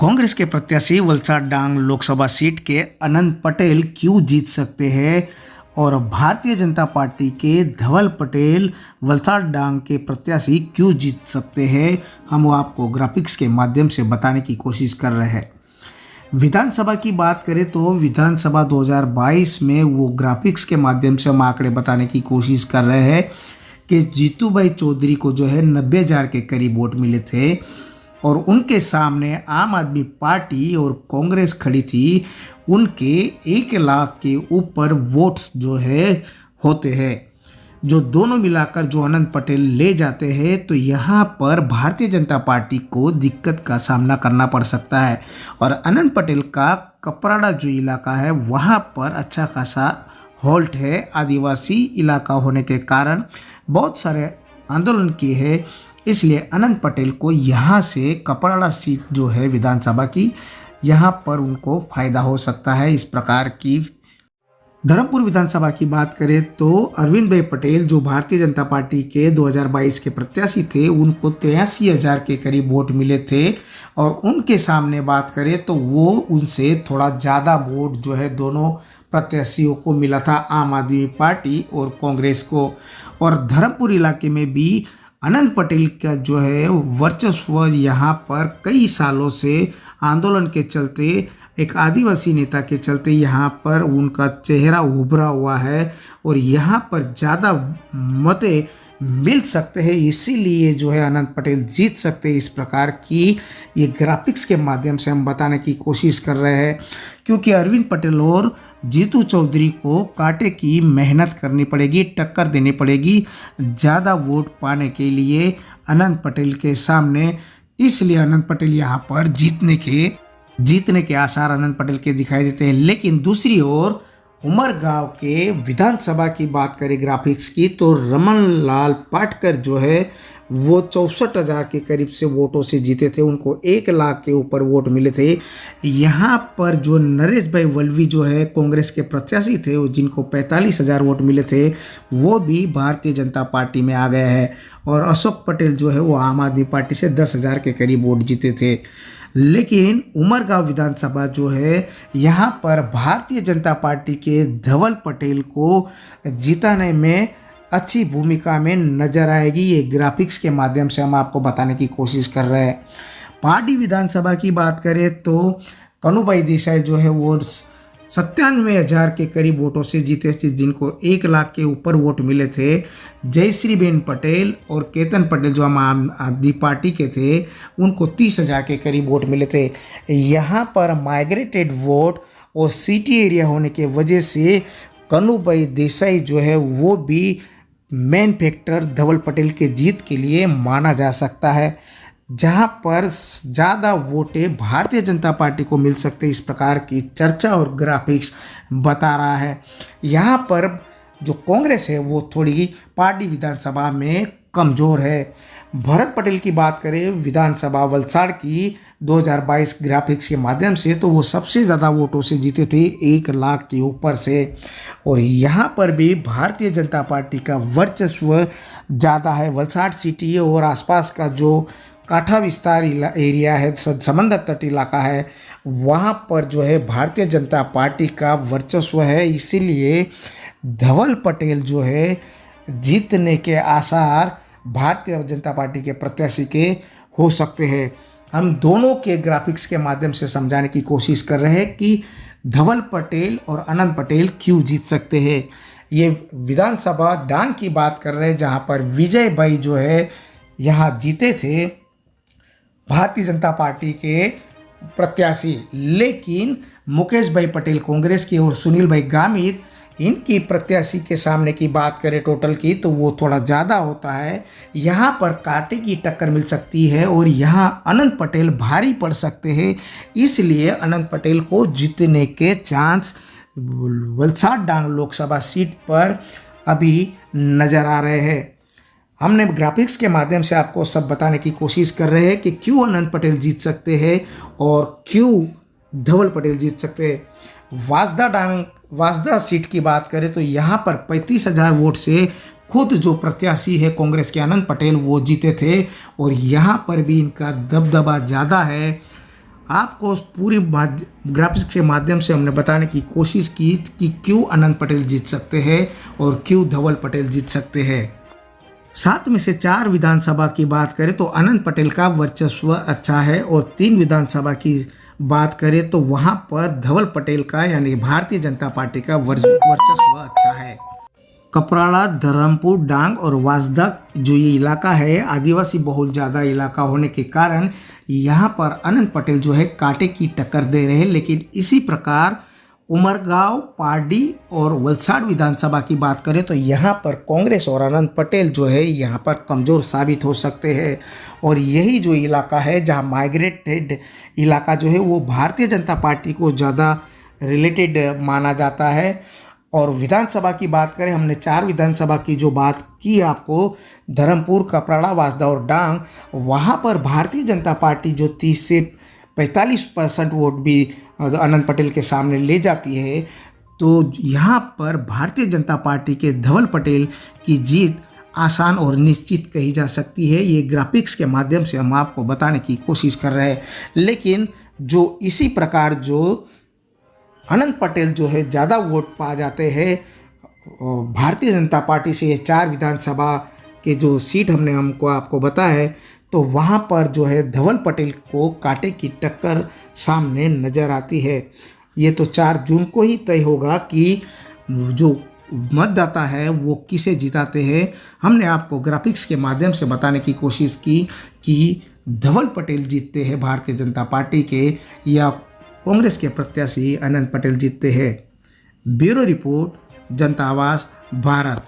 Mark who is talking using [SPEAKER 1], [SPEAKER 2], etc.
[SPEAKER 1] कांग्रेस के प्रत्याशी वलसाड डांग लोकसभा सीट के अनंत पटेल क्यों जीत सकते हैं और भारतीय जनता पार्टी के धवल पटेल वलसाड डांग के प्रत्याशी क्यों जीत सकते हैं, हम वो आपको ग्राफिक्स के माध्यम से बताने की कोशिश कर रहे हैं। विधानसभा की बात करें तो विधानसभा 2022 में वो ग्राफिक्स के माध्यम से हम आंकड़े बताने की कोशिश कर रहे हैं कि जीतू भाई चौधरी को जो है 90,000 के करीब वोट मिले थे और उनके सामने आम आदमी पार्टी और कांग्रेस खड़ी थी। उनके 1 लाख के ऊपर वोट्स जो है होते हैं, जो दोनों मिलाकर जो अनंत पटेल ले जाते हैं, तो यहाँ पर भारतीय जनता पार्टी को दिक्कत का सामना करना पड़ सकता है। और अनंत पटेल का कपराड़ा जो इलाका है वहाँ पर अच्छा खासा होल्ट है। आदिवासी इलाका होने के कारण बहुत सारे आंदोलन किए हैं, इसलिए अनंत पटेल को यहाँ से कपराड़ा सीट जो है विधानसभा की, यहाँ पर उनको फायदा हो सकता है। इस प्रकार की धर्मपुर विधानसभा की बात करें तो अरविंद भाई पटेल जो भारतीय जनता पार्टी के 2022 के प्रत्याशी थे, उनको 83,000 के करीब वोट मिले थे। और उनके सामने बात करें तो वो उनसे थोड़ा ज़्यादा वोट जो है दोनों प्रत्याशियों को मिला था, आम आदमी पार्टी और कांग्रेस को। और धर्मपुर इलाके में भी अनंत पटेल का जो है वर्चस्व यहाँ पर कई सालों से आंदोलन के चलते, एक आदिवासी नेता के चलते यहाँ पर उनका चेहरा उभरा हुआ है और यहाँ पर ज़्यादा मते मिल सकते हैं, इसीलिए जो है अनंत पटेल जीत सकते हैं। इस प्रकार की ये ग्राफिक्स के माध्यम से हम बताने की कोशिश कर रहे हैं, क्योंकि अरविंद पटेल और जीतू चौधरी को कांटे की मेहनत करनी पड़ेगी, टक्कर देनी पड़ेगी ज़्यादा वोट पाने के लिए अनंत पटेल के सामने। इसलिए अनंत पटेल यहाँ पर जीतने के आसार अनंत पटेल के दिखाई देते हैं। लेकिन दूसरी ओर उमरगांव के विधानसभा की बात करें ग्राफिक्स की, तो रमन लाल पाटकर जो है वो 64,000 के करीब से वोटों से जीते थे। उनको 1 लाख के ऊपर वोट मिले थे। यहाँ पर जो नरेश भाई वल्लवी जो है कांग्रेस के प्रत्याशी थे, जिनको 45,000 वोट मिले थे, वो भी भारतीय जनता पार्टी में आ गए हैं। और अशोक पटेल जो है वो आम आदमी पार्टी से 10,000 के करीब वोट जीते थे। लेकिन उमरगांव विधानसभा जो है, यहाँ पर भारतीय जनता पार्टी के धवल पटेल को जिताने में अच्छी भूमिका में नजर आएगी। ये ग्राफिक्स के माध्यम से हम आपको बताने की कोशिश कर रहे हैं। पार्टी विधानसभा की बात करें तो कनुभाई देसाई जो है वो 97,000 के करीब वोटों से जीते थे, जिनको 1 लाख के ऊपर वोट मिले थे। जयश्रीबेन पटेल और केतन पटेल जो आम आदमी पार्टी के थे, उनको 30,000 के करीब वोट मिले थे। यहाँ पर माइग्रेटेड वोट और सिटी एरिया होने के वजह से कनुभाई देसाई जो है वो भी मेन फैक्टर धवल पटेल के जीत के लिए माना जा सकता है, जहां पर ज़्यादा वोटें भारतीय जनता पार्टी को मिल सकते। इस प्रकार की चर्चा और ग्राफिक्स बता रहा है। यहाँ पर जो कांग्रेस है वो थोड़ी पार्टी विधानसभा में कमज़ोर है। भरत पटेल की बात करें विधानसभा वलसाड़ की 2022 ग्राफिक्स के माध्यम से, तो वो सबसे ज़्यादा वोटों से जीते थे, 1 लाख के ऊपर से। और यहाँ पर भी भारतीय जनता पार्टी का वर्चस्व ज़्यादा है। वलसाड़ सिटी और आसपास का जो काठा विस्तार एरिया है, समंदर तट इलाका है, वहाँ पर जो है भारतीय जनता पार्टी का वर्चस्व है। इसीलिए धवल पटेल जो है जीतने के आसार भारतीय जनता पार्टी के प्रत्याशी के हो सकते हैं। हम दोनों के ग्राफिक्स के माध्यम से समझाने की कोशिश कर रहे हैं कि धवल पटेल और अनंत पटेल क्यों जीत सकते हैं। ये विधानसभा डांग की बात कर रहे हैं, जहाँ पर विजय भाई जो है यहाँ जीते थे भारतीय जनता पार्टी के प्रत्याशी। लेकिन मुकेश भाई पटेल कांग्रेस की और सुनील भाई गामित इनकी प्रत्याशी के सामने की बात करें टोटल की, तो वो थोड़ा ज़्यादा होता है। यहाँ पर कांटे की टक्कर मिल सकती है और यहाँ अनंत पटेल भारी पड़ सकते हैं। इसलिए अनंत पटेल को जीतने के चांस वलसाड़ डांग लोकसभा सीट पर अभी नज़र आ रहे हैं। हमने ग्राफिक्स के माध्यम से आपको सब बताने की कोशिश कर रहे हैं कि क्यों अनंत पटेल जीत सकते हैं और क्यों धवल पटेल जीत सकते हैं। वासदा सीट की बात करें तो यहाँ पर 35,000 वोट से खुद जो प्रत्याशी है कांग्रेस के अनंत पटेल वो जीते थे और यहाँ पर भी इनका दबदबा ज़्यादा है। आपको पूरी ग्राफिक्स के माध्यम से हमने बताने की कोशिश की कि क्यों अनंत पटेल जीत सकते हैं और क्यों धवल पटेल जीत सकते हैं। 7 में से 4 विधानसभा की बात करें तो अनंत पटेल का वर्चस्व अच्छा है, और 3 विधानसभा की बात करें तो वहां पर धवल पटेल का यानी भारतीय जनता पार्टी का वर्चस्व अच्छा है। कपराड़ा, धरमपुर, डांग और वाजदा जो ये इलाका है, आदिवासी बहुल ज़्यादा इलाका होने के कारण यहाँ पर अनंत पटेल जो है कांटे की टक्कर दे रहे हैं। लेकिन इसी प्रकार उमरगांव, पारडी और वलसाड़ विधानसभा की बात करें तो यहाँ पर कांग्रेस और अनंत पटेल जो है यहाँ पर कमज़ोर साबित हो सकते हैं। और यही जो इलाका है जहाँ माइग्रेटेड इलाका जो है वो भारतीय जनता पार्टी को ज़्यादा रिलेटेड माना जाता है। और विधानसभा की बात करें, हमने 4 विधानसभा की जो बात की आपको, धर्मपुर, कपराड़ा, वाजदा और डांग, वहाँ पर भारतीय जनता पार्टी जो 30 से 45% वोट भी अनंत पटेल के सामने ले जाती है। तो यहाँ पर भारतीय जनता पार्टी के धवल पटेल की जीत आसान और निश्चित कही जा सकती है। ये ग्राफिक्स के माध्यम से हम आपको बताने की कोशिश कर रहे हैं। लेकिन जो इसी प्रकार जो अनंत पटेल जो है ज़्यादा वोट पा जाते हैं भारतीय जनता पार्टी से, ये 4 विधानसभा के जो सीट हमने आपको बताया है, तो वहाँ पर जो है धवल पटेल को कांटे की टक्कर सामने नज़र आती है। ये तो 4 जून को ही तय होगा कि जो मतदाता है वो किसे जिताते हैं। हमने आपको ग्राफिक्स के माध्यम से बताने की कोशिश की कि धवल पटेल जीतते हैं भारतीय जनता पार्टी के, या कांग्रेस के प्रत्याशी अनंत पटेल जीतते हैं। ब्यूरो रिपोर्ट, जनता आवाज़, भारत।